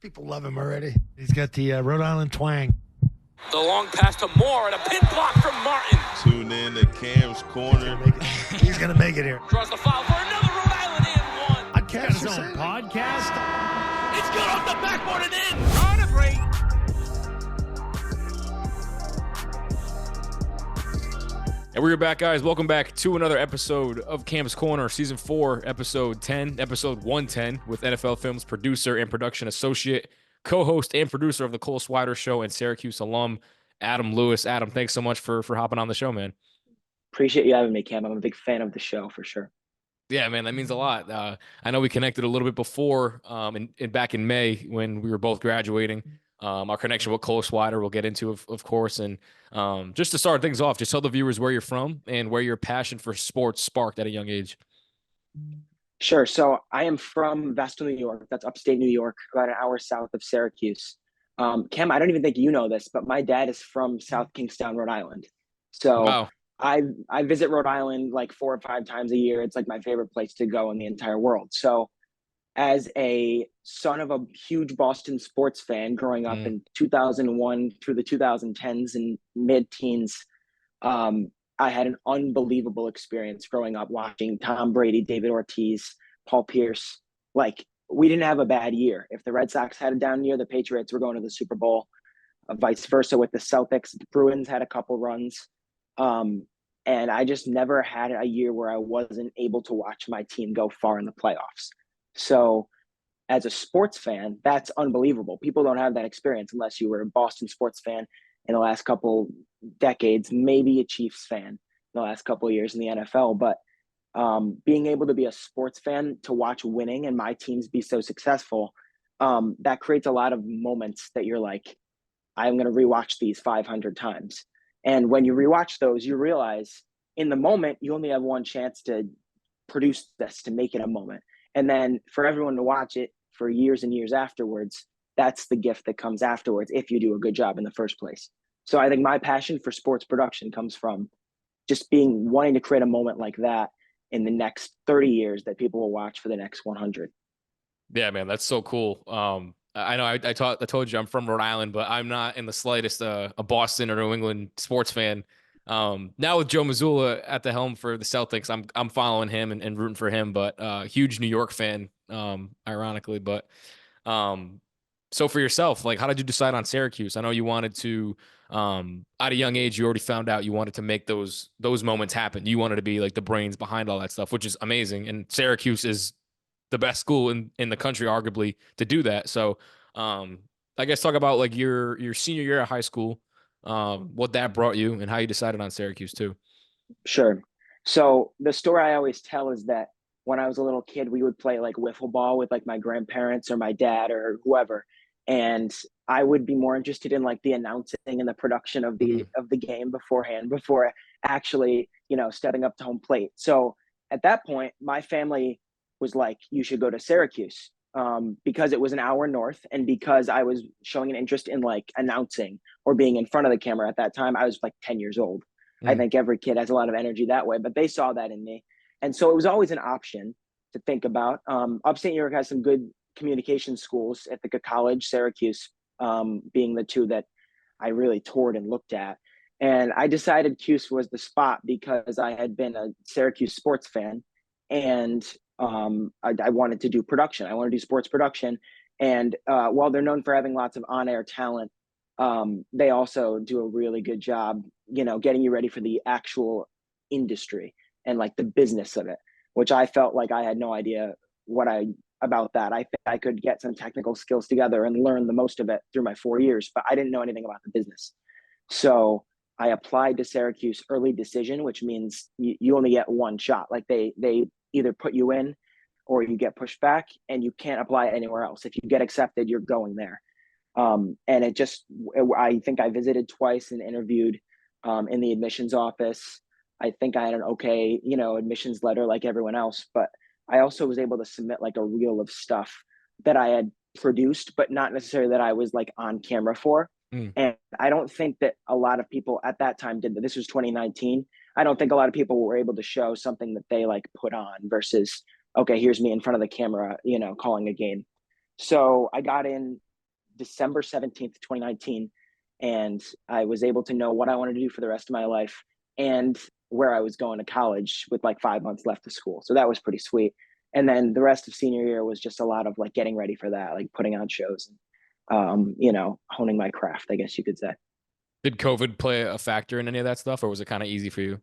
People love him already. He's got the Rhode Island twang. The long pass to Moore and a pin block from Martin. Tune in to Cam's Corner. He's going to make it here. Draws the foul for another Rhode Island and one. Podcast His own podcast. It's good off the backboard and in. On a break. And we're back, guys. Welcome back to another episode of Cam's Corner, Season 4, Episode 10, Episode 110, with NFL Films producer and production associate, co-host and producer of the Cole Swider Show and Syracuse alum, Adam Lewis. Adam, thanks so much for hopping on the show, man. Appreciate you having me, Cam. I'm a big fan of the show, for sure. Yeah, man, that means a lot. I know we connected a little bit before, back in May when we were both graduating. Our connection with Cole Swider we'll get into, of course. And just to start things off, just tell the viewers where you're from and where your passion for sports sparked at a young age. Sure. So I am from Vestal, New York. That's upstate New York, about an hour south of Syracuse. Cam, I don't even think you know this, but my dad is from South Kingstown, Rhode Island. So Wow. I visit Rhode Island like 4 or 5 times a year. It's like my favorite place to go in the entire world. So as a son of a huge Boston sports fan growing up in 2001 through the 2010s and mid-teens, I had an unbelievable experience growing up watching Tom Brady, David Ortiz, Paul Pierce. Like, we didn't have a bad year. If the Red Sox had a down year, the Patriots were going to the Super Bowl, vice versa with the Celtics. The Bruins had a couple runs. And I just never had a year where I wasn't able to watch my team go far in the playoffs. So as a sports fan, that's unbelievable. People don't have that experience unless you were a Boston sports fan in the last couple decades, maybe a Chiefs fan in the last couple of years in the NFL. But being able to be a sports fan, to watch winning and my teams be so successful, that creates a lot of moments that you're like, I'm going to rewatch these 500 times. And when you rewatch those, you realize in the moment, you only have one chance to produce this, to make it a moment. And then for everyone to watch it for years and years afterwards, that's the gift that comes afterwards if you do a good job in the first place. So I think my passion for sports production comes from just wanting to create a moment like that in the next 30 years that people will watch for the next 100. Yeah, man, that's so cool. I know I told you I'm from Rhode Island, but I'm not in the slightest a Boston or New England sports fan. Now with Joe Mazzulla at the helm for the Celtics, I'm following him and rooting for him, but huge New York fan, ironically. But so for yourself, like, how did you decide on Syracuse? I know you wanted to, at a young age, you already found out you wanted to make those moments happen. You wanted to be like the brains behind all that stuff, which is amazing. And Syracuse is the best school in the country, arguably, to do that. So I guess talk about like your senior year of high school, what that brought you and how you decided on Syracuse too. Sure. So the story I always tell is that when I was a little kid, we would play like wiffle ball with like my grandparents or my dad or whoever. And I would be more interested in like the announcing and the production of the game beforehand, before actually, stepping up to home plate. So at that point, my family was like, you should go to Syracuse, because it was an hour north, and because I was showing an interest in like announcing or being in front of the camera. At that time, I was like 10 years old. I think every kid has a lot of energy that way, but they saw that in me. And so it was always an option to think about. Upstate New York has some good communication schools, Ithaca College, Syracuse, being the two that I really toured and looked at. And I decided Cuse was the spot because I had been a Syracuse sports fan, and I wanted to do production. I want to do sports production. And while they're known for having lots of on-air talent, they also do a really good job, getting you ready for the actual industry and like the business of it, which I felt like I had no idea about that. I think I could get some technical skills together and learn the most of it through my 4 years, but I didn't know anything about the business. So I applied to Syracuse early decision, which means you only get one shot. Like they either put you in or you get pushed back, and you can't apply anywhere else. If you get accepted, you're going there. And I think I visited twice and interviewed in the admissions office. I think I had an okay, admissions letter like everyone else, but I also was able to submit like a reel of stuff that I had produced, but not necessarily that I was like on camera for. And I don't think that a lot of people at that time did that. This was 2019. I don't think a lot of people were able to show something that they like put on versus, okay, here's me in front of the camera, calling a game. So I got in December 17th, 2019. And I was able to know what I wanted to do for the rest of my life and where I was going to college with like 5 months left of school. So that was pretty sweet. And then the rest of senior year was just a lot of like getting ready for that, like putting on shows and, honing my craft, I guess you could say. Did COVID play a factor in any of that stuff, or was it kind of easy for you?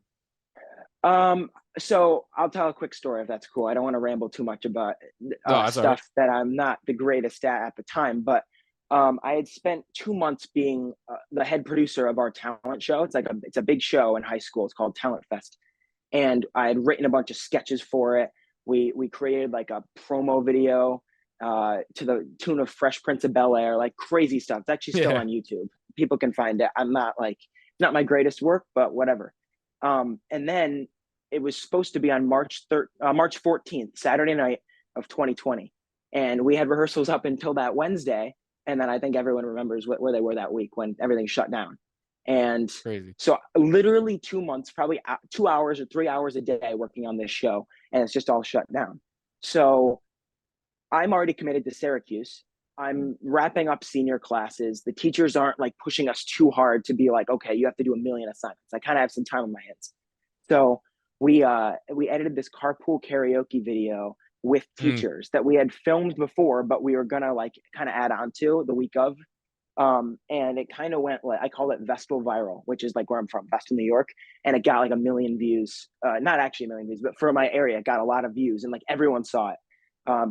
So I'll tell a quick story if that's cool. I don't want to ramble too much about No, that's all right. stuff that I'm not the greatest at the time, but I had spent 2 months being the head producer of our talent show. It's a big show in high school. It's called Talent Fest, and I had written a bunch of sketches for it. We created like a promo video to the tune of Fresh Prince of Bel-Air, like crazy stuff. It's actually still on YouTube. People can find it. I'm not not my greatest work, but whatever. And then it was supposed to be on March 14th, Saturday night of 2020. And we had rehearsals up until that Wednesday. And then I think everyone remembers where they were that week when everything shut down. And Crazy. so literally 2 months, probably 2 hours or 3 hours a day working on this show. And it's just all shut down. So I'm already committed to Syracuse. I'm wrapping up senior classes. The teachers aren't like pushing us too hard to be like, okay, you have to do a million assignments. I kind of have some time on my hands. So we edited this carpool karaoke video with teachers that we had filmed before, but we were gonna like kind of add on to the week of. And it kind of went like, I call it Vestal viral, which is like where I'm from, Vestal, New York. And it got like 1 million views, not actually 1 million views, but for my area, it got a lot of views and like everyone saw it.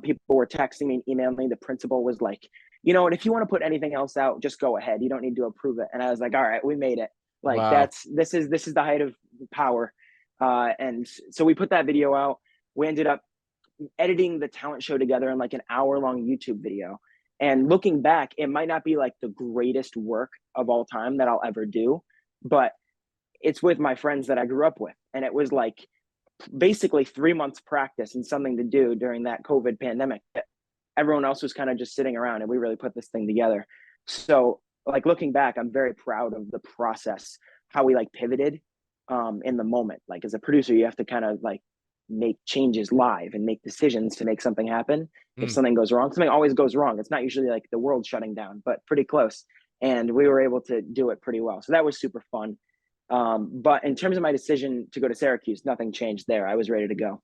People were texting me and emailing me. The principal was like, you know what, if you want to put anything else out, just go ahead. You don't need to approve it. And I was like, all right, we made it. Like Wow. this is the height of power. And so we put that video out. We ended up editing the talent show together in like an hour-long YouTube video. And looking back, it might not be like the greatest work of all time that I'll ever do, but it's with my friends that I grew up with. And it was like basically 3 months practice and something to do during that COVID pandemic. Everyone else was kind of just sitting around and we really put this thing together. So like looking back, I'm very proud of the process, how we like pivoted in the moment. Like as a producer, you have to kind of like make changes live and make decisions to make something happen. If something goes wrong, something always goes wrong. It's not usually like the world shutting down, but pretty close. And we were able to do it pretty well. So that was super fun. But in terms of my decision to go to Syracuse, nothing changed there. I was ready to go.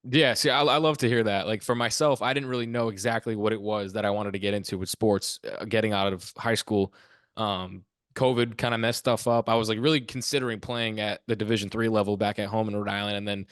Yeah, see, I love to hear that. Like for myself, I didn't really know exactly what it was that I wanted to get into with sports, getting out of high school. COVID kind of messed stuff up. I was like really considering playing at the Division III level back at home in Rhode Island, and then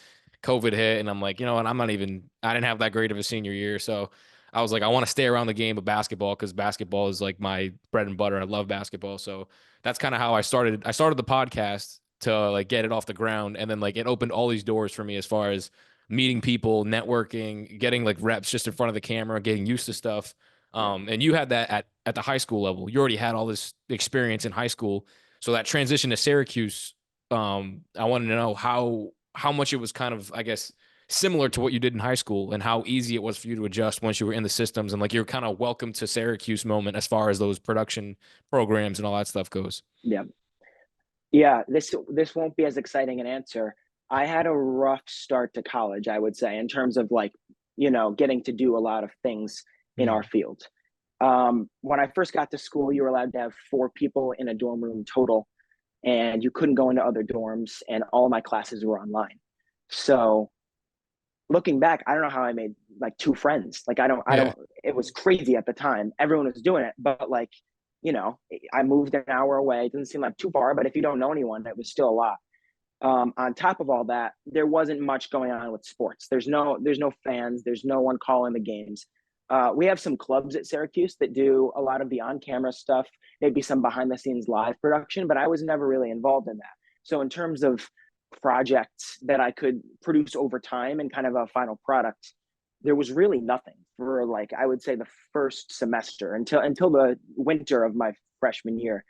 COVID hit, and I'm like, you know what? I didn't have that great of a senior year, so I was like, I want to stay around the game of basketball because basketball is like my bread and butter. I love basketball, so that's kind of how I started. I started the podcast to like get it off the ground, and then like it opened all these doors for me as far as meeting people, networking, getting like reps just in front of the camera, getting used to stuff. And you had that at the high school level. You already had all this experience in high school. So that transition to Syracuse, I wanted to know how much it was kind of, I guess, similar to what you did in high school and how easy it was for you to adjust once you were in the systems and like you're kind of welcome to Syracuse moment as far as those production programs and all that stuff goes. Yeah. Yeah. This won't be as exciting an answer. I had a rough start to college, I would say, in terms of like, getting to do a lot of things in our field. When I first got to school, you were allowed to have 4 people in a dorm room total, and you couldn't go into other dorms, and all my classes were online. So looking back, I don't know how I made like 2 friends. Like I don't, it was crazy at the time. Everyone was doing it, but like, I moved an hour away. It doesn't seem like too far, but if you don't know anyone, it was still a lot. On top of all that, there wasn't much going on with sports. There's no fans. There's no one calling the games. We have some clubs at Syracuse that do a lot of the on-camera stuff, maybe some behind-the-scenes live production, but I was never really involved in that. So in terms of projects that I could produce over time and kind of a final product, there was really nothing for like, I would say the first semester until the winter of my freshman year.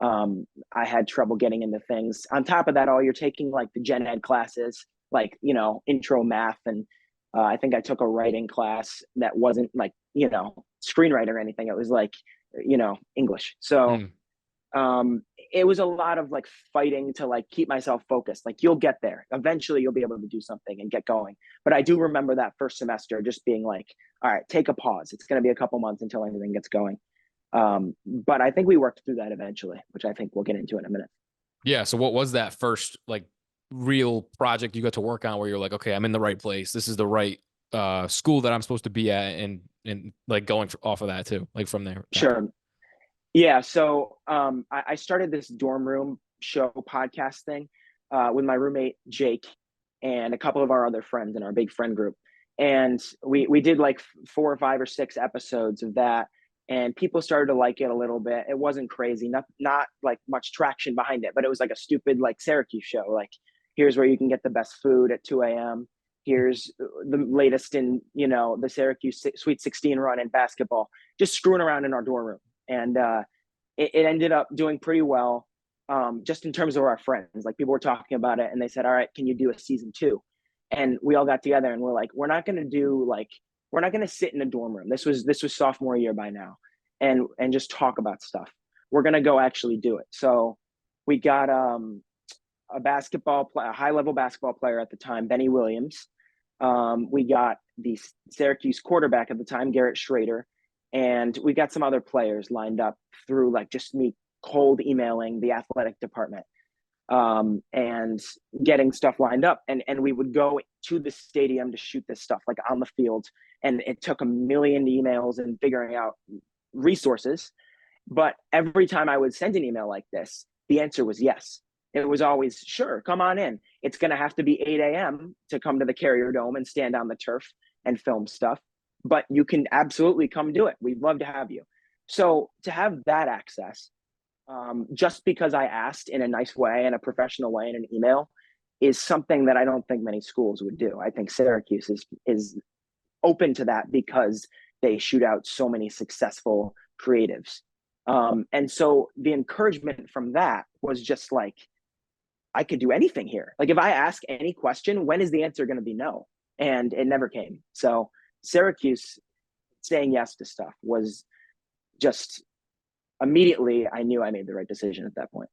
I had trouble getting into things. On top of that, all you're taking like the gen ed classes, like, intro math. And I think I took a writing class that wasn't like, screenwriter or anything. It was like, English. So it was a lot of like fighting to like keep myself focused. Like you'll get there. Eventually you'll be able to do something and get going. But I do remember that first semester just being like, all right, take a pause. It's going to be a couple months until anything gets going. But I think we worked through that eventually, which I think we'll get into in a minute. Yeah. So what was that first like real project you got to work on where you're like, okay, I'm in the right place. This is the right school that I'm supposed to be at, and like going off of that too, like from there. Sure. Yeah. So I started this dorm room show podcast thing with my roommate Jake and a couple of our other friends in our big friend group. And we did like 4 or 5 or 6 episodes of that. And people started to like it a little bit. It wasn't crazy, not like much traction behind it, but it was like a stupid like Syracuse show. Like, here's where you can get the best food at 2 a.m. Here's the latest in, the Syracuse Sweet 16 run in basketball, just screwing around in our dorm room. And it ended up doing pretty well, just in terms of our friends. Like, people were talking about it and they said, all right, can you do a season 2? And we all got together and we're like, we're not going to sit in a dorm room. This was sophomore year by now, and just talk about stuff. We're going to go actually do it. So we got a high level basketball player at the time, Benny Williams. We got the Syracuse quarterback at the time, Garrett Schrader. And we got some other players lined up through like just me cold emailing the athletic department, and getting stuff lined up. And we would go to the stadium to shoot this stuff like on the field. And it took a million emails and figuring out resources. But every time I would send an email like this, the answer was yes. It was always, sure, come on in. It's going to have to be 8 a.m. to come to the Carrier Dome and stand on the turf and film stuff. But you can absolutely come do it. We'd love to have you. So to have that access, just because I asked in a nice way, in a professional way, in an email, is something that I don't think many schools would do. I think Syracuse is open to that because they shoot out so many successful creatives. And so the encouragement from that was just like, I could do anything here. Like, if I ask any question, when is the answer going to be no? And it never came. So Syracuse saying yes to stuff was just immediately, I knew I made the right decision at that point.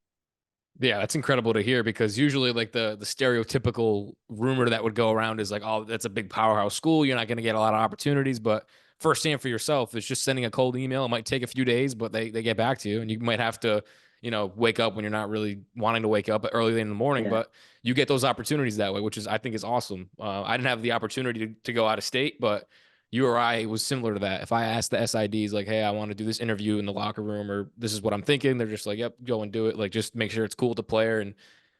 Yeah, that's incredible to hear, because usually like the stereotypical rumor that would go around is like, oh, that's a big powerhouse school, you're not going to get a lot of opportunities. But firsthand for yourself, it's just sending a cold email. It might take a few days, but they get back to you, and you might have to, wake up when you're not really wanting to wake up early in the morning, but you get those opportunities that way, which I think is awesome. I didn't have the opportunity to go out of state, but you or I was similar to that. If I asked the SIDs like, hey, I want to do this interview in the locker room, or this is what I'm thinking, they're just like, yep, go and do it. Like, just make sure it's cool to player. And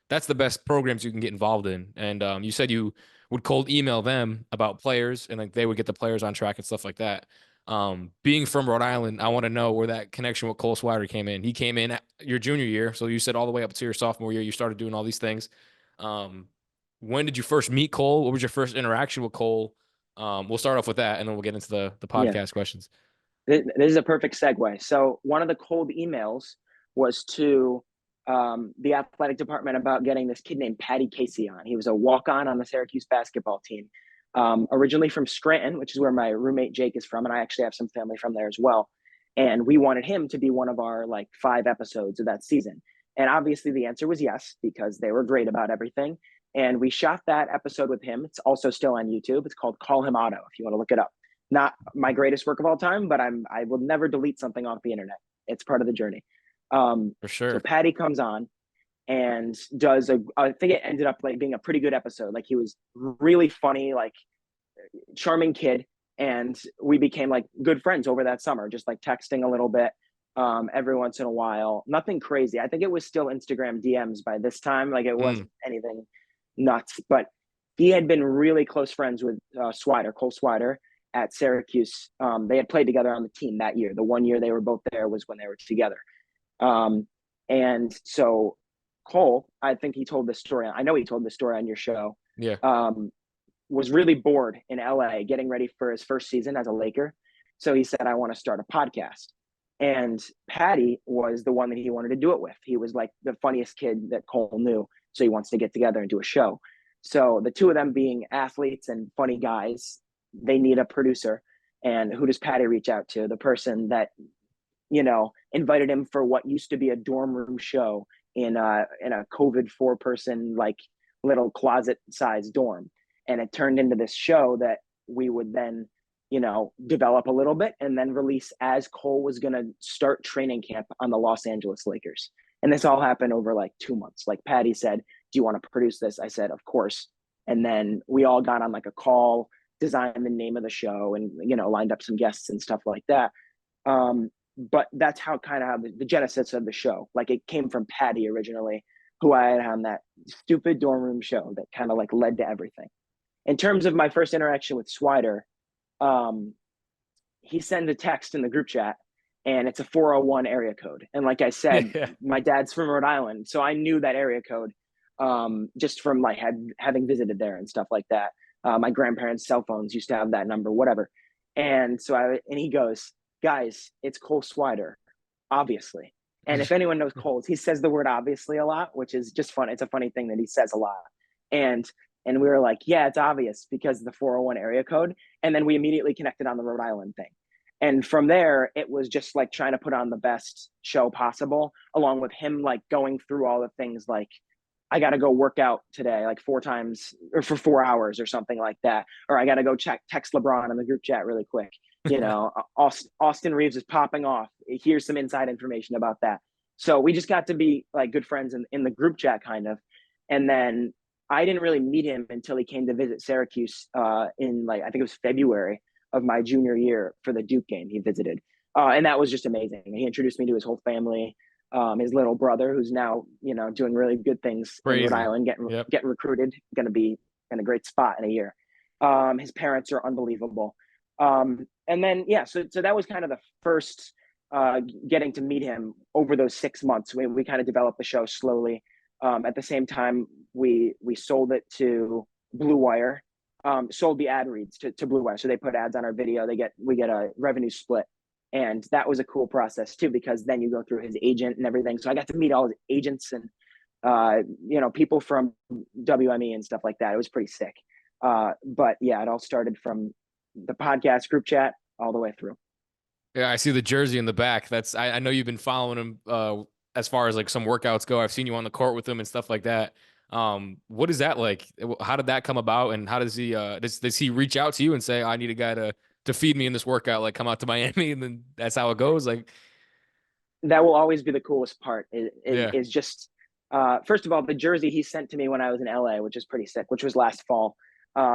that's the best programs you can get involved in. And you said you would cold email them about players, and like they would get the players on track and stuff like that. Being from Rhode Island, I want to know where that connection with Cole Swider came in. He came in your junior year. So you said all the way up to your sophomore year, you started doing all these things. When did you first meet Cole? What was your first interaction with Cole? We'll start off with that, and then we'll get into the podcast questions. This is a perfect segue. So one of the cold emails was to the athletic department about getting this kid named Paddy Casey on. He was a walk-on on the Syracuse basketball team, originally from Scranton, which is where my roommate Jake is from, and I actually have some family from there as well. And we wanted him to be one of our like 5 episodes of that season. And obviously the answer was yes, because they were great about everything. And we shot that episode with him. It's also still on YouTube. It's called Call Him Otto, if you want to look it up. Not my greatest work of all time, but I will never delete something off the internet. It's part of the journey. For sure. So Paddy comes on and does I think it ended up like being a pretty good episode. Like, he was really funny, like charming kid. And we became like good friends over that summer, just like texting a little bit every once in a while. Nothing crazy. I think it was still Instagram DMs by this time. Like, it wasn't anything nuts, but he had been really close friends with Cole Swider at Syracuse. They had played together on the team that year. The one year they were both there was when they were together. And so Cole, I think he told this story. I know he told this story on your show. Yeah. Was really bored in LA getting ready for his first season as a Laker. So he said, I want to start a podcast. And Paddy was the one that he wanted to do it with. He was like the funniest kid that Cole knew. So he wants to get together and do a show. So the two of them being athletes and funny guys, they need a producer. And who does Paddy reach out to? The person that, invited him for what used to be a dorm room show in a COVID 4-person, like little closet sized dorm. And it turned into this show that we would then develop a little bit and then release as Cole was going to start training camp on the Los Angeles Lakers. And this all happened over like 2 months. Like Paddy said, do you want to produce this? I said, of course. And then we all got on like a call, designed the name of the show, and, lined up some guests and stuff like that. But that's how the genesis of the show, like it came from Paddy originally, who I had on that stupid dorm room show that kind of like led to everything. In terms of my first interaction with Swider, he sends a text in the group chat, and it's a 401 area code. And like I said, my dad's from Rhode Island, so I knew that area code just from like having visited there and stuff like that. My grandparents' cell phones used to have that number, whatever. And so he goes, guys, it's Cole Swider, obviously. And if anyone knows Cole, he says the word obviously a lot, which is just fun. It's a funny thing that he says a lot. And we were like, yeah, it's obvious because of the 401 area code. And then we immediately connected on the Rhode Island thing. And from there, it was just like trying to put on the best show possible, along with him like going through all the things like, I got to go work out today, like 4 times or for 4 hours or something like that. Or I got to go text LeBron in the group chat really quick. Austin Reeves is popping off. Here's some inside information about that. So we just got to be like good friends in the group chat kind of. And then I didn't really meet him until he came to visit Syracuse in like, I think it was February of my junior year for the Duke game he visited. And that was just amazing. He introduced me to his whole family. His little brother, who's now, doing really good things in Rhode Island, getting recruited, going to be in a great spot in a year. His parents are unbelievable. And then, so that was kind of the first getting to meet him over those 6 months. We kind of developed the show slowly. At the same time, we sold it to Blue Wire, sold the ad reads to Blue Wire. So they put ads on our video. We get a revenue split. And that was a cool process too, because then you go through his agent and everything. So I got to meet all his agents and, people from WME and stuff like that. It was pretty sick. But yeah, it all started from the podcast group chat all the way through. Yeah, I see the jersey in the back. I know you've been following him as far as like some workouts go. I've seen you on the court with him and stuff like that. What is that like? How did that come about? And how does he does he reach out to you and say, I need a guy to feed me in this workout, like come out to Miami, and then that's how it goes? Like, that will always be the coolest part is just first of all, the jersey he sent to me when I was in LA, which is pretty sick, which was last fall.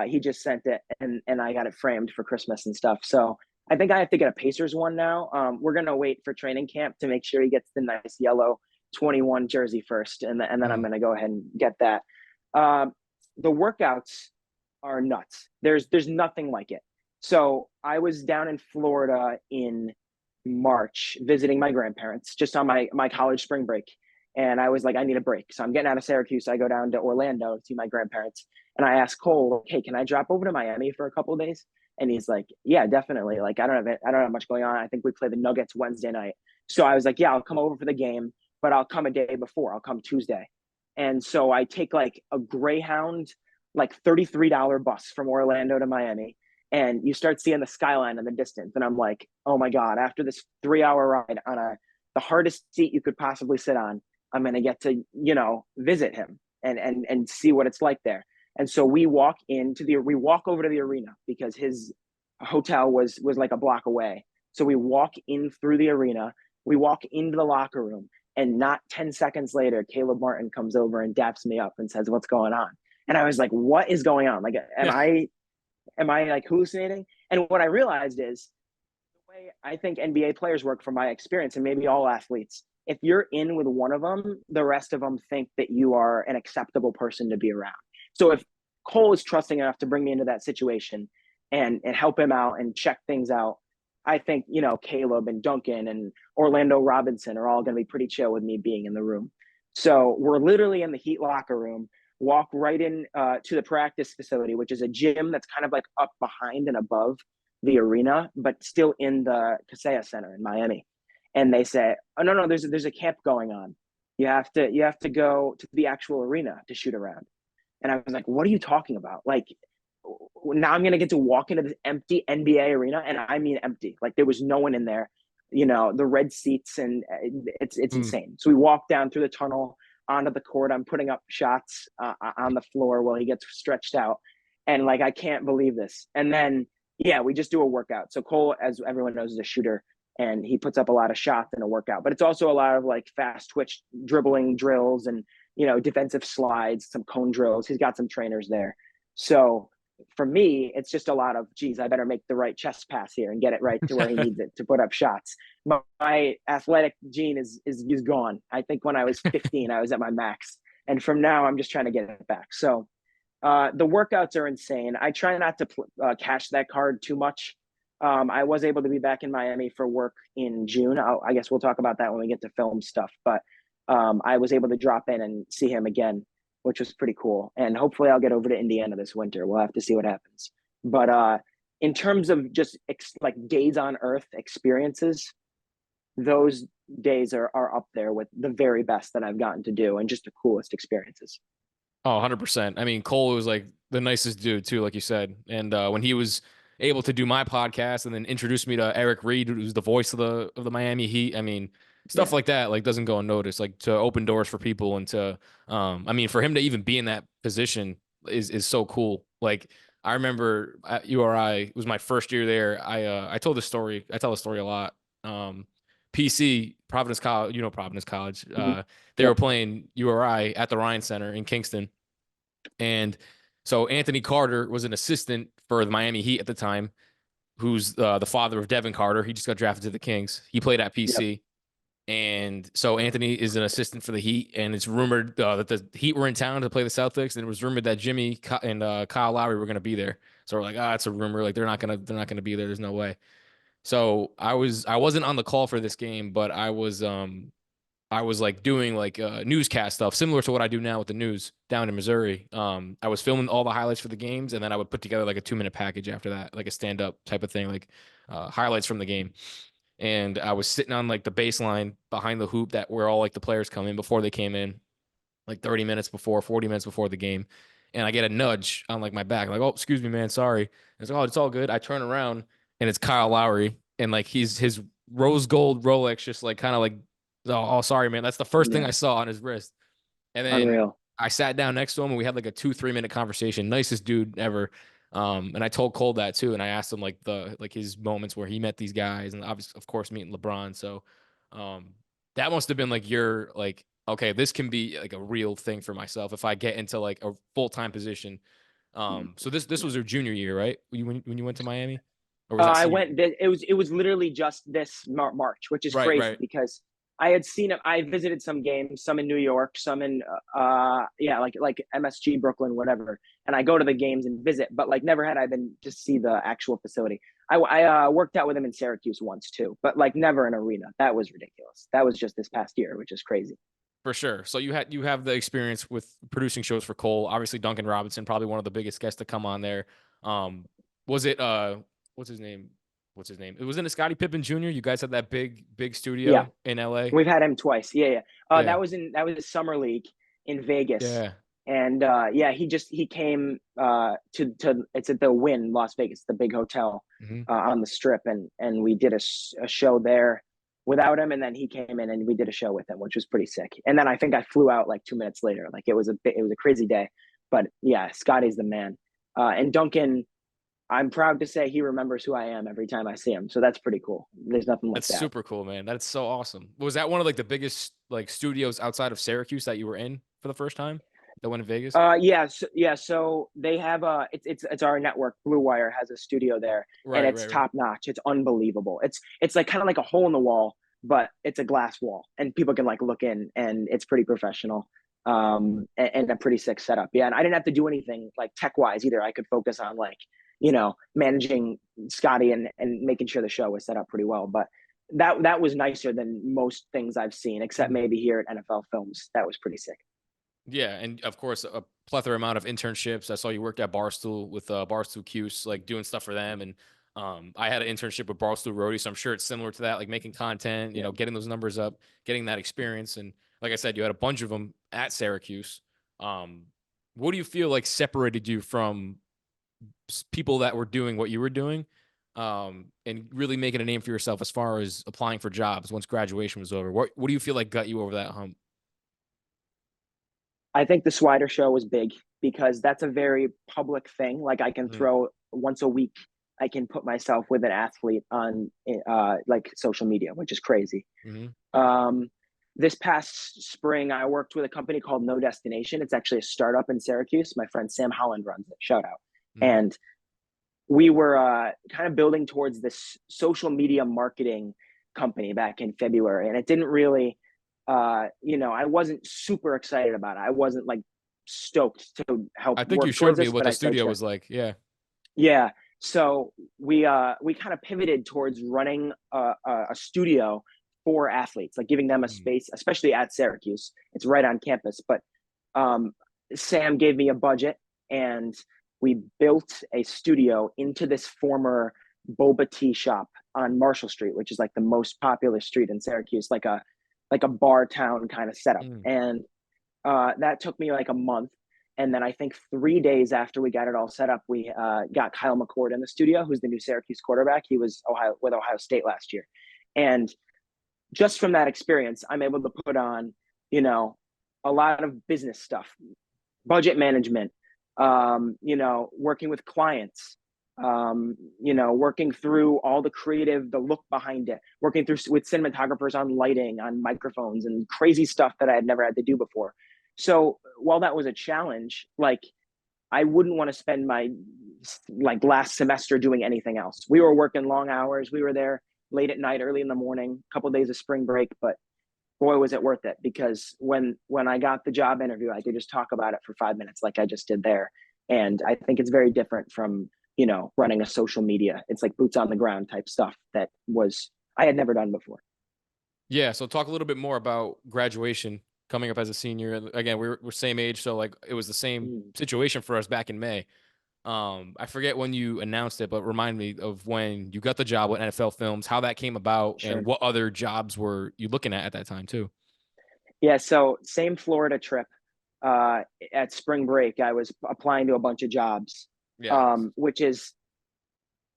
He just sent it and I got it framed for Christmas and stuff. So I think I have to get a Pacers one now. We're going to wait for training camp to make sure he gets the nice yellow 21 jersey first. And then I'm going to go ahead and get that. The workouts are nuts. There's nothing like it. So I was down in Florida in March visiting my grandparents just on my college spring break. And I was like, I need a break. So I'm getting out of Syracuse. I go down to Orlando to see my grandparents. And I asked Cole, hey, can I drop over to Miami for a couple of days? And he's like, yeah, definitely. Like, I don't have much going on. I think we play the Nuggets Wednesday night. So I was like, yeah, I'll come over for the game, but I'll come a day before. I'll come Tuesday. And so I take like a Greyhound, like $33 bus from Orlando to Miami. And you start seeing the skyline in the distance. And I'm like, oh my God, after this 3-hour ride on the hardest seat you could possibly sit on, I'm going to get to, visit him and see what it's like there. And so we walk over to the arena because his hotel was like a block away. So we walk in through the arena, we walk into the locker room, and not 10 seconds later, Caleb Martin comes over and daps me up and says, what's going on? And I was like, what is going on? Like, am I like hallucinating? And what I realized is the way I think NBA players work, from my experience, and maybe all athletes, if you're in with one of them, the rest of them think that you are an acceptable person to be around. So if Cole is trusting enough to bring me into that situation and help him out and check things out, I think, Caleb and Duncan and Orlando Robinson are all going to be pretty chill with me being in the room. So we're literally in the Heat locker room, walk right in to the practice facility, which is a gym that's kind of like up behind and above the arena, but still in the Kaseya Center in Miami. And they say, oh, no, there's a camp going on. You have to go to the actual arena to shoot around. And I was like, what are you talking about? Like, now I'm going to get to walk into this empty NBA arena. And I mean empty. Like, there was no one in there, the red seats, and it's insane. So we walk down through the tunnel onto the court. I'm putting up shots on the floor while he gets stretched out. And like, I can't believe this. And then, Yeah, we just do a workout. So Cole, as everyone knows, is a shooter, and he puts up a lot of shots in a workout. But it's also a lot of like fast twitch dribbling drills and defensive slides, some cone drills. He's got some trainers there. So for me, it's just a lot of, geez, I better make the right chest pass here and get it right to where he needs it to put up shots. My athletic gene is gone. I think when I was 15, I was at my max, and from now I'm just trying to get it back. So the workouts are insane. I try not to cash that card too much. I was able to be back in Miami for work in June. I guess we'll talk about that when we get to film stuff. But I was able to drop in and see him again, which was pretty cool. And hopefully I'll get over to Indiana this winter. We'll have to see what happens. But in terms of just like days on earth experiences, those days are up there with the very best that I've gotten to do and just the coolest experiences. Oh, 100%. I mean, Cole was like the nicest dude too, like you said. And when he was able to do my podcast and then introduce me to Eric Reed, who's the voice of the Miami Heat. I mean, stuff like that like doesn't go unnoticed, like to open doors for people and to I mean, for him to even be in that position is so cool. Like I remember at URI, it was my first year there. I told this story. I tell the story a lot. PC, Providence College, Providence College. They were playing URI at the Ryan Center in Kingston. And so Anthony Carter was an assistant for the Miami Heat at the time, who's the father of Devin Carter. He just got drafted to the Kings. He played at PC. Yep. And so Anthony is an assistant for the Heat, and it's rumored that the Heat were in town to play the Celtics, and it was rumored that Jimmy and Kyle Lowry were going to be there. So we're like, it's a rumor. Like they're not gonna be there. There's no way. So I wasn't on the call for this game, but I was like doing like newscast stuff similar to what I do now with the news down in Missouri. I was filming all the highlights for the games, and then I would put together like a 2-minute package after that, like a stand-up type of thing, like highlights from the game. And I was sitting on like the baseline behind the hoop where all like the players come in before they came in, like 30 minutes before, 40 minutes before the game. And I get a nudge on like my back. I'm like, oh, excuse me, man. Sorry. And it's like, oh, it's all good. I turn around and it's Kyle Lowry. And like his rose gold Rolex just like kind of like, oh, sorry, man. That's the first thing I saw on his wrist. And then Unreal. I sat down next to him and we had like a 2-3 minute conversation. Nicest dude ever. And I told Cole that too. And I asked him like his moments where he met these guys and obviously, of course, meeting LeBron. So that must have been like your like, okay, this can be like a real thing for myself if I get into like a full-time position. So this was your junior year, right? When you went to Miami? Or was that I went, it was literally just this March, which is crazy because I had seen it. I visited some games, some in New York, some in, like MSG, Brooklyn, whatever. And I go to the games and visit, but like never had I been to see the actual facility. I worked out with him in Syracuse once too, but like never an arena. That was ridiculous. That was just this past year, which is crazy. For sure. So you have the experience with producing shows for Cole. Obviously, Duncan Robinson, probably one of the biggest guests to come on there. Was it what's his name? It was in a Scottie Pippen Jr. You guys had that big studio in LA. We've had him twice. Yeah. That was the summer league in Vegas. Yeah. And he came to it's at the Wynn, Las Vegas, the big hotel on the Strip, and we did a show there without him, and then he came in and we did a show with him, which was pretty sick. And then I think I flew out like 2 minutes later. Like it was a crazy day, but yeah, Scotty's the man. And Duncan, I'm proud to say he remembers who I am every time I see him. So that's pretty cool. There's nothing like that. That's super cool, man. That's so awesome. Was that one of like the biggest like studios outside of Syracuse that you were in for the first time? The one in Vegas? Yeah. So they have it's our network. Blue Wire has a studio there, and it's top notch. It's unbelievable. It's like kind of like a hole in the wall, but it's a glass wall, and people can like look in, and it's pretty professional. And a pretty sick setup. Yeah, and I didn't have to do anything like tech wise either. I could focus on like managing Scotty and making sure the show was set up pretty well. But that was nicer than most things I've seen, except maybe here at NFL Films. That was pretty sick. Yeah, and of course a plethora amount of internships. I saw you worked at Barstool with Barstool Cuse, like doing stuff for them. And I had an internship with Barstool Roadie, so I'm sure it's similar to that, like making content, getting those numbers up, getting that experience. And like I said, you had a bunch of them at Syracuse. What do you feel like separated you from people that were doing what you were doing and really making a name for yourself as far as applying for jobs once graduation was over? What do you feel like got you over that hump? I think the Swider show was big because that's a very public thing. Like I can throw once a week I can put myself with an athlete on like social media, which is crazy. This past spring, I worked with a company called No Destination. It's actually a startup in Syracuse. My friend Sam Holland runs it. Shout out. And we were kind of building towards this social media marketing company back in February. And it didn't really, I wasn't super excited about it. I wasn't like stoked to help. I think you showed me what the studio was like. Yeah. Yeah. So we kind of pivoted towards running a studio for athletes, like giving them a space, especially at Syracuse. It's right on campus. But Sam gave me a budget, and we built a studio into this former boba tea shop on Marshall Street, which is like the most popular street in Syracuse, like a bar town kind of setup. And that took me like a month. And then I think 3 days after we got it all set up, we got Kyle McCord in the studio, who's the new Syracuse quarterback. He was with Ohio State last year. And just from that experience, I'm able to put on, a lot of business stuff, budget management, working with clients, working through all the creative, the look behind it, working through with cinematographers on lighting, on microphones, and crazy stuff that I had never had to do before. So while that was a challenge, like I wouldn't want to spend my last semester doing anything else. We were working long hours. We were there late at night, early in the morning, a couple of days of spring break, but boy, was it worth it, because when I got the job interview, I could just talk about it for 5 minutes like I just did there. And I think it's very different from, running a social media. It's like boots on the ground type stuff that I had never done before. Yeah. So talk a little bit more about graduation coming up as a senior. Again, we're same age. So like it was the same situation for us back in May. I forget when you announced it, but remind me of when you got the job with NFL Films, how that came about, and what other jobs were you looking at that time too? Yeah. So same Florida trip, at spring break, I was applying to a bunch of jobs, which is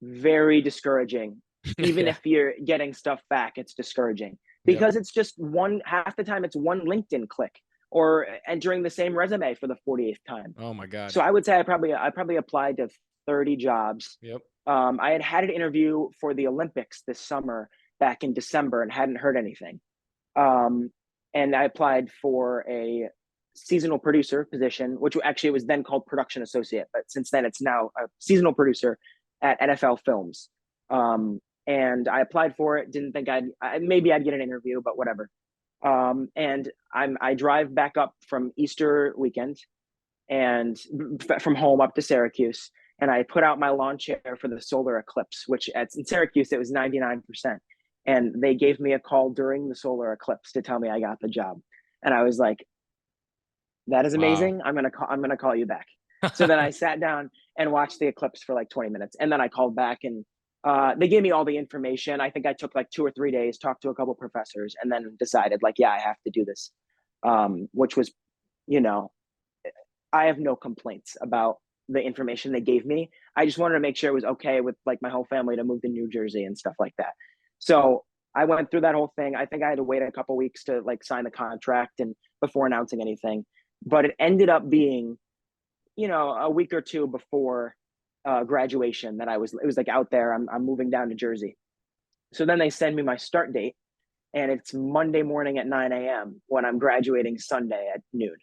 very discouraging. Even if you're getting stuff back, it's discouraging because it's just half the time it's one LinkedIn click or entering the same resume for the 48th time. Oh my God. So I would say I probably applied to 30 jobs. Yep. I had an interview for the Olympics this summer back in December and hadn't heard anything. And I applied for a seasonal producer position, which actually was then called production associate, but since then it's now a seasonal producer at NFL Films. And I applied for it. Didn't think maybe I'd get an interview, but whatever. And I drive back up from Easter weekend and from home up to Syracuse. And I put out my lawn chair for the solar eclipse, which in Syracuse, it was 99%. And they gave me a call during the solar eclipse to tell me I got the job. And I was like, that is amazing. Wow. I'm going to call you back. So then I sat down and watched the eclipse for like 20 minutes. And then I called back and they gave me all the information. I think I took like 2 or 3 days, talked to a couple professors, and then decided like, yeah, I have to do this. Which was, I have no complaints about the information they gave me. I just wanted to make sure it was okay with like my whole family to move to New Jersey and stuff like that. So I went through that whole thing. I think I had to wait a couple weeks to like sign the contract and before announcing anything, but it ended up being, a week or two before graduation that it was like out there, I'm moving down to Jersey. So then they send me my start date and it's Monday morning at 9 a.m. when I'm graduating Sunday at noon.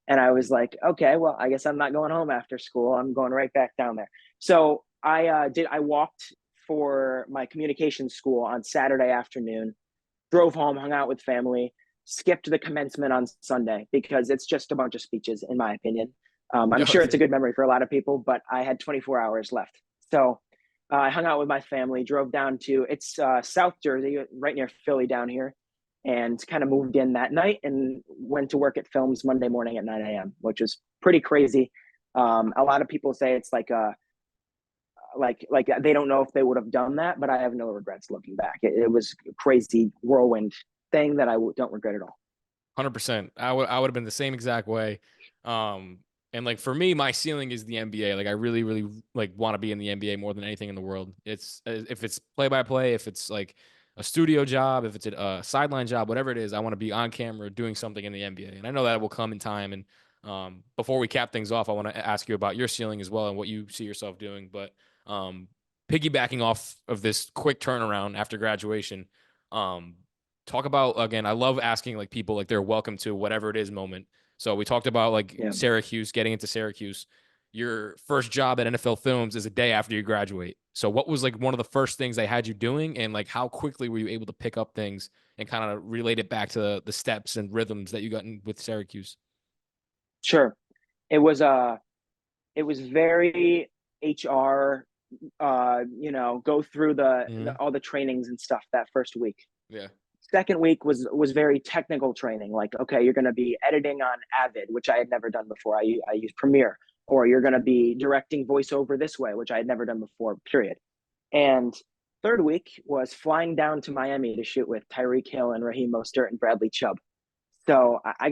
And I was like, okay, well, I guess I'm not going home after school. I'm going right back down there. So I walked for my communications school on Saturday afternoon, drove home, hung out with family, skipped the commencement on Sunday because it's just a bunch of speeches, in my opinion. I'm sure it's a good memory for a lot of people, but I had 24 hours left. So I hung out with my family, drove down to South Jersey, right near Philly down here, and kind of moved in that night and went to work at Films Monday morning at 9 a.m., which was pretty crazy. A lot of people say it's like they don't know if they would have done that, but I have no regrets looking back. It was a crazy whirlwind thing that I don't regret at all. 100%. I would have been the same exact way. And like for me, my ceiling is the NBA. Like I really, really like want to be in the NBA more than anything in the world. It's if it's play-by-play, if it's like a studio job, if it's a sideline job, whatever it is, I want to be on camera doing something in the NBA. And I know that will come in time. And before we cap things off, I want to ask you about your ceiling as well and what you see yourself doing. But piggybacking off of this quick turnaround after graduation, talk about, again, I love asking like people like their welcome to whatever it is moment. So we talked about like Syracuse, getting into Syracuse. Your first job at NFL Films is a day after you graduate. So what was like one of the first things they had you doing, and like how quickly were you able to pick up things and kind of relate it back to the steps and rhythms that you got in with Syracuse? Sure. It was very HR, go through all the trainings and stuff that first week. Yeah. Second week was very technical training. Like, okay, you're going to be editing on Avid, which I had never done before. I use Premiere. Or you're going to be directing voiceover this way, which I had never done before, period. And third week was flying down to Miami to shoot with Tyreek Hill and Raheem Mostert and Bradley Chubb. So I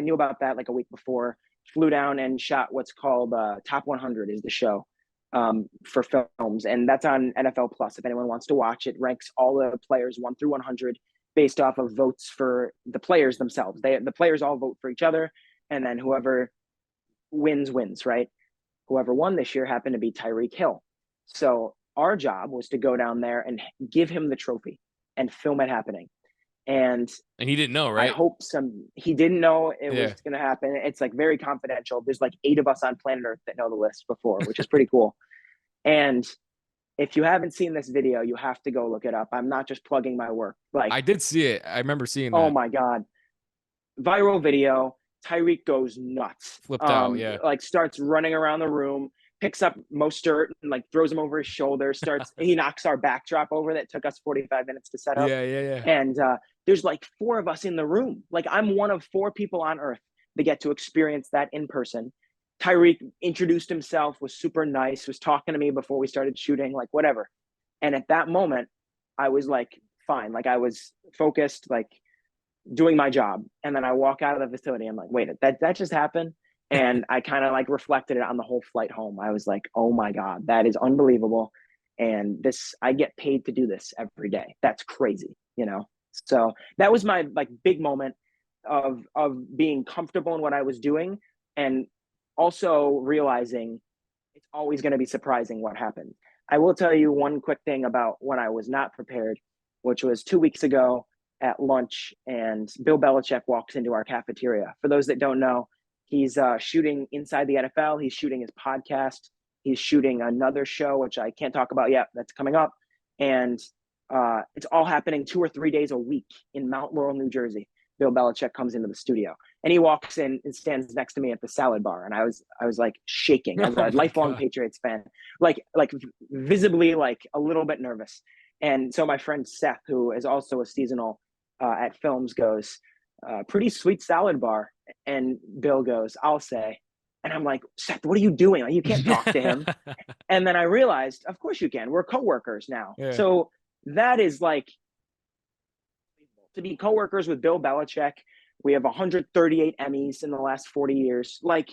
knew about that like a week before, flew down and shot what's called Top 100 is the show for films. And that's on NFL Plus. If anyone wants to watch it, ranks all the players 1 through 100 based off of votes for the players themselves. The players all vote for each other. And then whoever wins, right? Whoever won this year happened to be Tyreek Hill. So our job was to go down there and give him the trophy and film it happening. And he didn't know, right? He didn't know it was going to happen. It's like very confidential. There's like 8 of us on planet Earth that know the list before, which is pretty cool. And if you haven't seen this video, you have to go look it up. I'm not just plugging my work. Like, I did see it. I remember seeing that. Oh my God. Viral video. Tyreek goes nuts. Flipped out, yeah. Like starts running around the room, picks up Mostert and like throws him over his shoulder, he knocks our backdrop over that took us 45 minutes to set up. Yeah. And there's like 4 of us in the room. Like I'm one of 4 people on earth that get to experience that in person. Tyreek introduced himself, was super nice, was talking to me before we started shooting, like whatever. And at that moment, I was like, fine. Like I was focused, like doing my job. And then I walk out of the facility. I'm like, wait, that just happened. And I kind of like reflected it on the whole flight home. I was like, oh my God, that is unbelievable. And I get paid to do this every day. That's crazy, So that was my like big moment of being comfortable in what I was doing. And also realizing it's always going to be surprising what happened. I will tell you one quick thing about when I was not prepared, which was 2 weeks ago at lunch, and Bill Belichick walks into our cafeteria. For those that don't know, he's shooting inside the NFL. He's shooting his podcast. He's shooting another show, which I can't talk about yet. That's coming up. And it's all happening 2 or 3 days a week in Mount Laurel, New Jersey. Bill Belichick comes into the studio and he walks in and stands next to me at the salad bar. And I was like shaking as a lifelong Patriots fan, like visibly like a little bit nervous. And so my friend Seth, who is also a seasonal at Films, goes, pretty sweet salad bar. And Bill goes, I'll say. And I'm like, Seth, what are you doing? Like, you can't talk to him. And then I realized, of course you can. We're coworkers now. Yeah. So that is like, to be coworkers with Bill Belichick. We have 138 Emmys in the last 40 years. Like,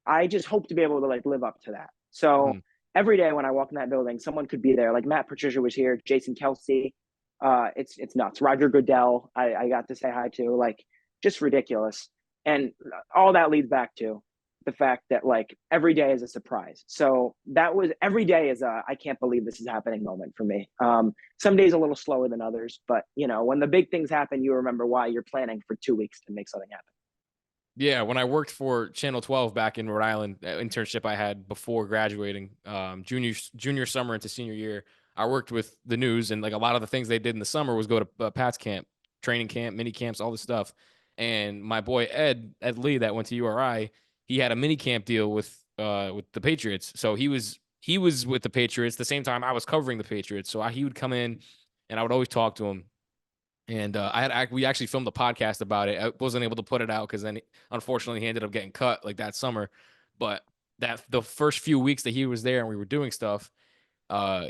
I just hope to be able to like live up to that. So every day when I walk in that building, someone could be there. Like Matt Patricia was here, Jason Kelsey. It's nuts. Roger Goodell, I got to say hi to. Like, just ridiculous. And all that leads back to the fact that like every day is a surprise. So every day is I can't believe this is happening moment for me. Some days a little slower than others, but when the big things happen, you remember why you're planning for 2 weeks to make something happen. Yeah, when I worked for Channel 12 back in Rhode Island, internship I had before graduating, junior summer into senior year, I worked with the news, and like a lot of the things they did in the summer was go to Pat's camp, training camp, mini camps, all this stuff. And my boy Ed Lee that went to URI, he had a mini camp deal with the Patriots. So he was with the Patriots the same time I was covering the Patriots. So he would come in, and I would always talk to him. And we actually filmed a podcast about it. I wasn't able to put it out because then unfortunately he ended up getting cut like that summer. But the first few weeks that he was there and we were doing stuff,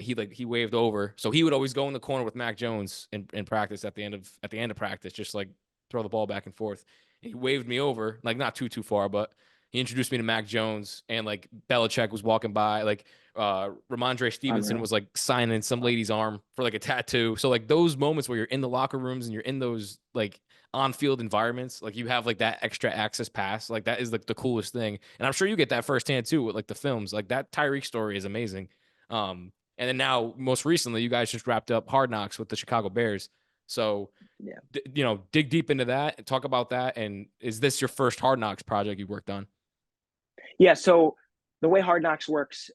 he waved over. So he would always go in the corner with Mac Jones in practice at the end of practice, just like throw the ball back and forth. And he waved me over, like not too far, but he introduced me to Mac Jones, and like Belichick was walking by, like Ramondre Stevenson was like signing some lady's arm for like a tattoo. So like those moments where you're in the locker rooms and you're in those like on-field environments, like you have like that extra access pass, like that is like the coolest thing. And I'm sure you get that firsthand too with like the films. Like that Tyreek story is amazing. And then now, most recently, you guys just wrapped up Hard Knocks with the Chicago Bears. So, Yeah. dig deep into that and talk about that. And is this your first Hard Knocks project you worked on? Yeah. So the way Hard Knocks works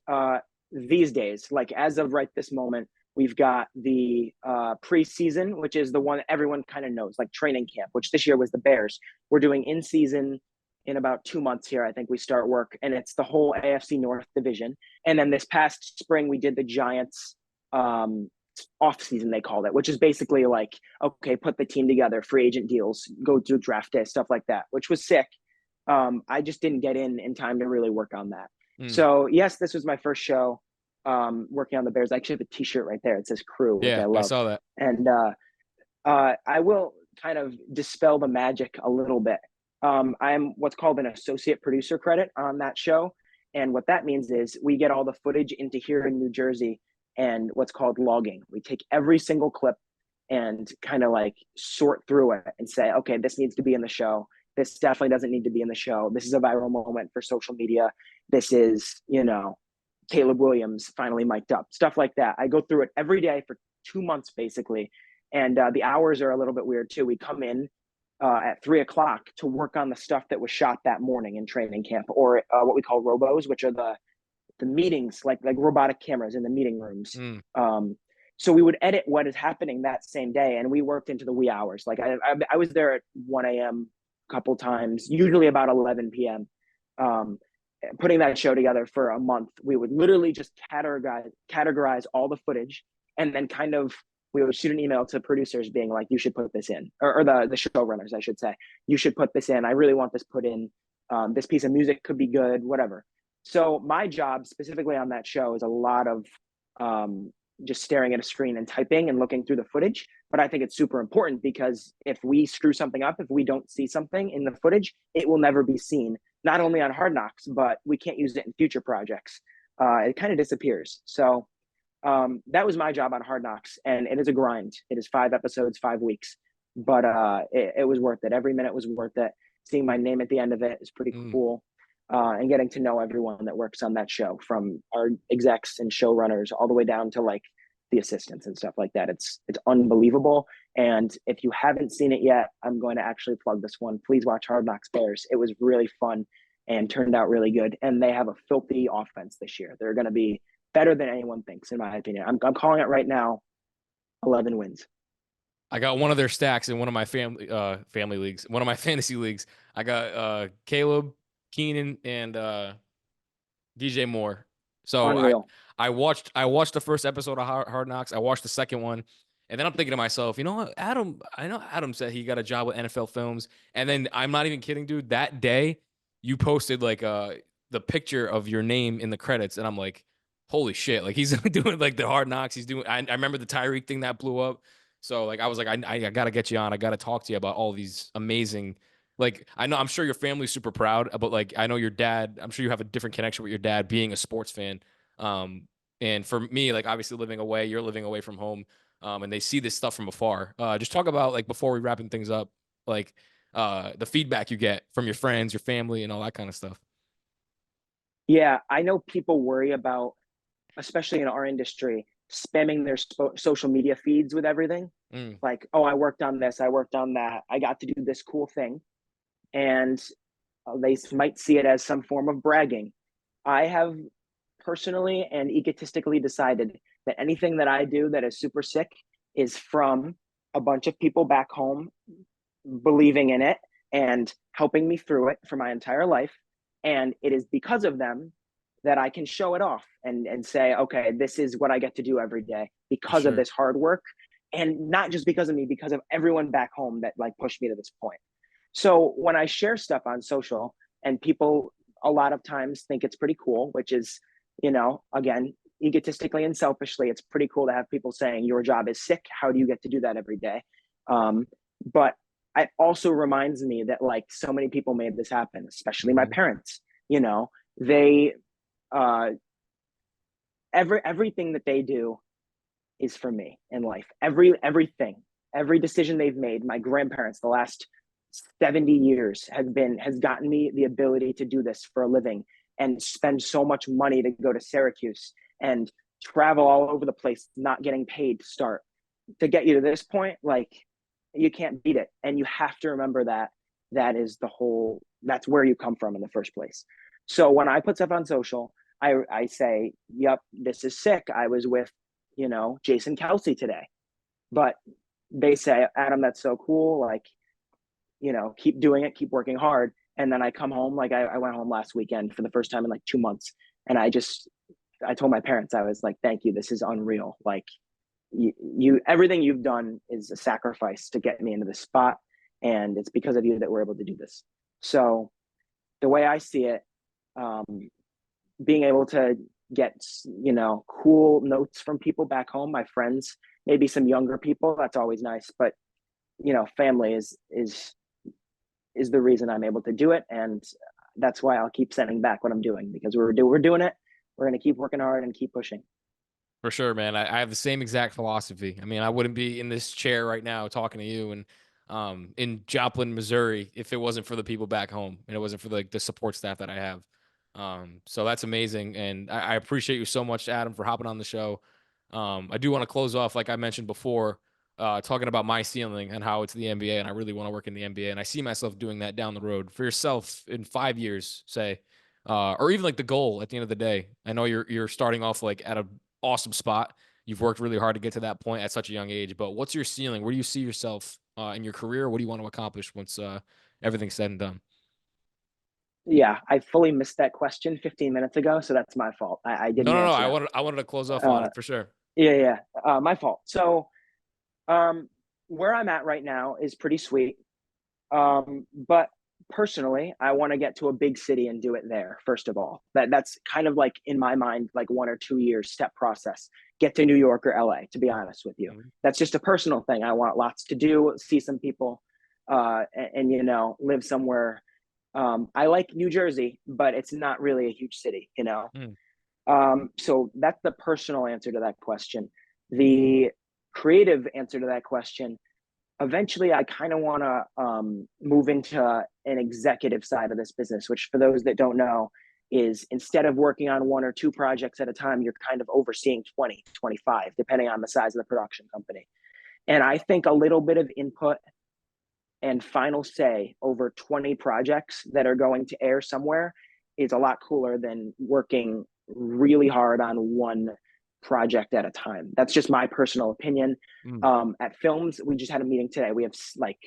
these days, like as of right this moment, we've got the preseason, which is the one that everyone kind of knows, like training camp, which this year was the Bears. We're doing in season in about 2 months here. I think we start work, and it's the whole AFC North division. And then this past spring, we did the Giants off season, they called it, which is basically like, okay, put the team together, free agent deals, go through draft day, stuff like that, which was sick. I just didn't get in time to really work on that. So yes, this was my first show working on the Bears. I actually have a t-shirt right there. It says crew, which I love. I saw that. And I will kind of dispel the magic a little bit. I'm what's called an associate producer credit on that show. And what that means is we get all the footage into here in New Jersey and what's called logging. We take every single clip and kind of like sort through it and say, okay, this needs to be in the show. This definitely doesn't need to be in the show. This is a viral moment for social media. This is, Caleb Williams finally mic'd up, stuff like that. I go through it every day for 2 months, basically. And the hours are a little bit weird too. We come in at 3:00 to work on the stuff that was shot that morning in training camp, or what we call robos, which are the meetings, like robotic cameras in the meeting rooms. So we would edit what is happening that same day, and we worked into the wee hours. Like I was there at 1 a.m. a couple times, usually about 11 p.m. Putting that show together for a month. We would literally just categorize all the footage, and then kind of we would shoot an email to producers being like, you should put this in, or the showrunners, I should say, you should put this in. I really want this put in. This piece of music could be good, whatever. So my job specifically on that show is a lot of just staring at a screen and typing and looking through the footage. But I think it's super important because if we screw something up, if we don't see something in the footage, it will never be seen, not only on Hard Knocks, but we can't use it in future projects. It kind of disappears. So that was my job on Hard Knocks, and it is a grind. It is 5 episodes, 5 weeks, but it was worth it. Every minute was worth it. Seeing my name at the end of it is pretty cool. And getting to know everyone that works on that show, from our execs and showrunners all the way down to like the assistants and stuff like that. It's unbelievable. And if you haven't seen it yet, I'm going to actually plug this one. Please watch Hard Knocks Bears. It was really fun and turned out really good. And they have a filthy offense this year. They're going to be better than anyone thinks, in my opinion. I'm calling it right now, 11 wins. I got one of their stacks in one of my family leagues, one of my fantasy leagues. I got Caleb, Keenan, and DJ Moore. So I watched the first episode of Hard Knocks. I watched the second one, and then I'm thinking to myself, you know what, I know Adam said he got a job with NFL Films, and then I'm not even kidding, dude. That day, you posted like the picture of your name in the credits, and I'm like, holy shit! Like he's doing like the Hard Knocks. He's doing. I remember the Tyreek thing that blew up. So like I was like, I gotta get you on. I gotta talk to you about all these amazing. Like I'm sure your family's super proud, but like I know your dad. I'm sure you have a different connection with your dad being a sports fan. And for me, like obviously living away, you're living away from home, and they see this stuff from afar. Just talk about, like, before we wrapping things up, like the feedback you get from your friends, your family, and all that kind of stuff. Yeah, I know people worry about, especially in our industry, spamming their social media feeds with everything. Like, oh, I worked on this, I worked on that, I got to do this cool thing. And they might see it as some form of bragging. I have personally and egotistically decided that anything that I do that is super sick is from a bunch of people back home believing in it and helping me through it for my entire life. And it is because of them that I can show it off and say, okay, this is what I get to do every day because of this hard work. And not just because of me, because of everyone back home that like pushed me to this point. So when I share stuff on social, and people a lot of times think it's pretty cool, which is, again, egotistically and selfishly, it's pretty cool to have people saying your job is sick. How do you get to do that every day? But it also reminds me that like so many people made this happen, especially my parents. They everything that they do is for me in life. Everything, every decision they've made, my grandparents, the last 70 years has gotten me the ability to do this for a living and spend so much money to go to Syracuse and travel all over the place, not getting paid to start, to get you to this point, like you can't beat it. And you have to remember that's where you come from in the first place. So when I put stuff on social, I say, yep, this is sick. I was with, Jason Kelsey today. But they say, Adam, that's so cool. Like, keep doing it, keep working hard. And then I come home, like I went home last weekend for the first time in like 2 months. And I told my parents, I was like, thank you. This is unreal. Like everything you've done is a sacrifice to get me into this spot. And it's because of you that we're able to do this. So the way I see it, being able to get, cool notes from people back home, my friends, maybe some younger people, that's always nice. But, family is the reason I'm able to do it. And that's why I'll keep sending back what I'm doing, because we're doing it. We're going to keep working hard and keep pushing. For sure, man. I have the same exact philosophy. I mean, I wouldn't be in this chair right now talking to you and in Joplin, Missouri, if it wasn't for the people back home and it wasn't for the support staff that I have. So that's amazing. And I appreciate you so much, Adam, for hopping on the show. I do want to close off, like I mentioned before, talking about my ceiling and how it's the NBA, and I really want to work in the NBA. And I see myself doing that down the road. For yourself in 5 years, say, or even like the goal at the end of the day. I know you're starting off like at a awesome spot. You've worked really hard to get to that point at such a young age, but what's your ceiling? Where do you see yourself in your career? What do you want to accomplish once everything's said and done? Yeah, I fully missed that question 15 minutes ago, so that's my fault. I didn't No. answer I wanted to close off on it for sure. Yeah. My fault. So, where I'm at right now is pretty sweet. But personally, I want to get to a big city and do it there. First of all, that's kind of like in my mind, like 1 or 2 years step process. Get to New York or LA. To be honest with you, that's just a personal thing. I want lots to do, see some people, and live somewhere. I like New Jersey, but it's not really a huge city, So that's the personal answer to that question. The creative answer to that question, eventually I kind of want to move into an executive side of this business, which for those that don't know is instead of working on 1 or 2 projects at a time, you're kind of overseeing 20, 25, depending on the size of the production company. And I think a little bit of input and final say over 20 projects that are going to air somewhere is a lot cooler than working really hard on 1 project at a time. That's just my personal opinion. At Films, we just had a meeting today. We have like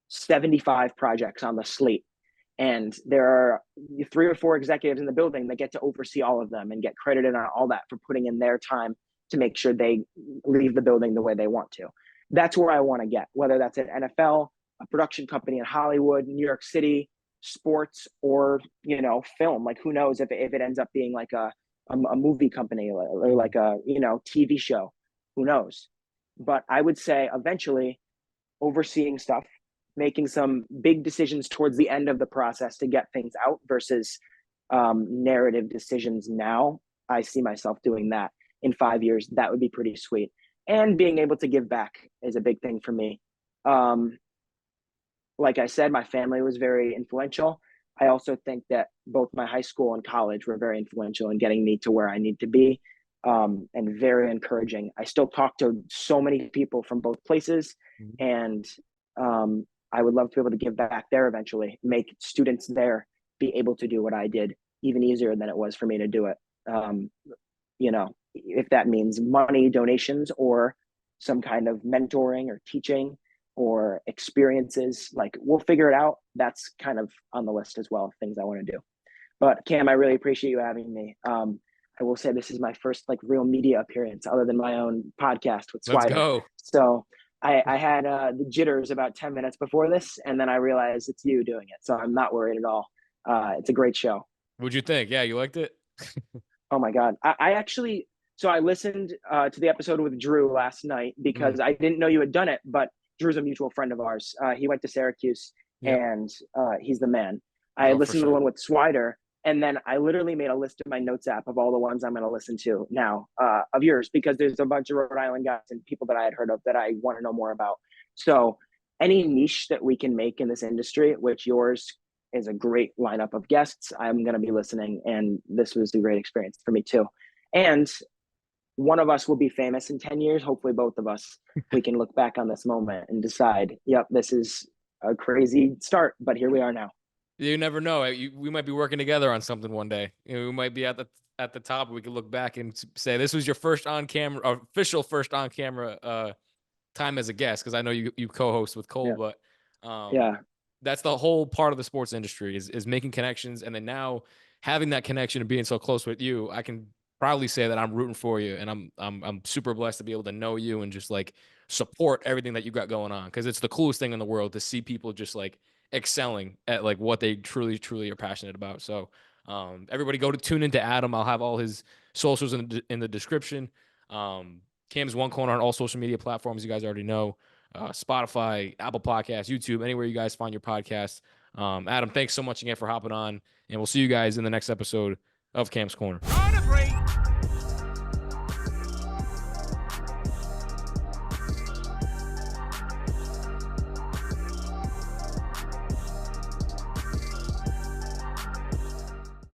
75 projects on the slate, and there are 3 or 4 executives in the building that get to oversee all of them and get credited on all that for putting in their time to make sure they leave the building the way they want to. That's where I want to get, whether that's an NFL, a production company in Hollywood, New York City, sports, or film. Like, who knows if it ends up being like a movie company or like a TV show, who knows. But I would say eventually overseeing stuff, making some big decisions towards the end of the process to get things out versus narrative decisions now. I see myself doing that in 5 years. That would be pretty sweet. And being able to give back is a big thing for me. Like I said, my family was very influential. I also think that both my high school and college were very influential in getting me to where I need to be, and very encouraging. I still talk to so many people from both places, and I would love to be able to give back there eventually, make students there be able to do what I did even easier than it was for me to do it. If that means money, donations, or some kind of mentoring or teaching or experiences, like, we'll figure it out. That's kind of on the list as well of things I want to do. But Cam, I really appreciate you having me. I will say this is my first like real media appearance other than my own podcast with Swider. Let's go. So I had the jitters about 10 minutes before this, and then I realized it's you doing it. So I'm not worried at all. It's a great show. What'd you think? Yeah, you liked it? Oh my God. I actually, so I listened to the episode with Drew last night because I didn't know you had done it, but Drew's a mutual friend of ours. He went to Syracuse, and he's the man. I listened to the one with Swider, and then I literally made a list in my notes app of all the ones I'm going to listen to now of yours, because there's a bunch of Rhode Island guys and people that I had heard of that I want to know more about. So any niche that we can make in this industry, which yours is a great lineup of guests, I'm going to be listening. And this was a great experience for me too. And one of us will be famous in 10 years. Hopefully both of us, we can look back on this moment and decide, yep, this is a crazy start, but here we are now. You never know. We might be working together on something one day. We might be at the top. We could look back and say this was your first official first on camera time as a guest, because I know you co-host with Cole, but that's the whole part of the sports industry is making connections, and then now having that connection and being so close with you, I can proudly say that I'm rooting for you, and I'm super blessed to be able to know you and just like support everything that you got going on, because it's the coolest thing in the world to see people just like excelling at like what they truly are passionate about. So everybody go to tune into Adam. I'll have all his socials in the description. Cam's One Corner on all social media platforms, you guys already know. Spotify, Apple Podcasts, YouTube, anywhere you guys find your podcasts. Adam, thanks so much again for hopping on, and we'll see you guys in the next episode of Cam's Corner.